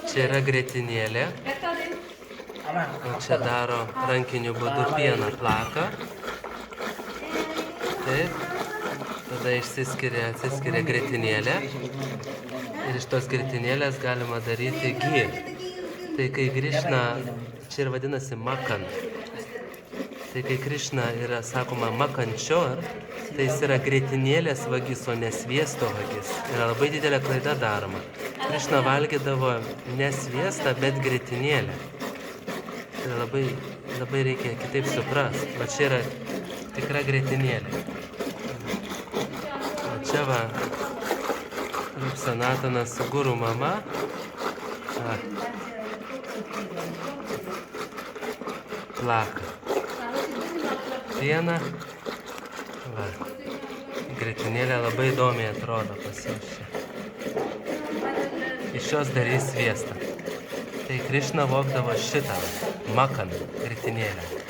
Čia yra grietinėlė. O čia daro rankiniu būdu pieną plaka. Taip. Tada atsiskiria grietinėlė. Ir iš tos grietinėlės galima daryti ghee. Tai kai Krišna, čia ir vadinasi makan. Tai kai Krišna yra sakoma makančior, tai jis yra grietinėlės vagis, o ne sviesto vagis. Yra labai didelė klaida daroma. Krišna valgydavo ne sviestą, bet grietinėlę. Tai labai reikia kitaip suprasti. Va čia yra tikra grietinėlė. O čia va, Sanatanas su guru mama. Plaka. Pieną. Va. Grietinėlė labai įdomiai atrodo pas juos čia. Iš šios darys sviestą. Tai Krišna vogdavo šitą makan grietinėlę.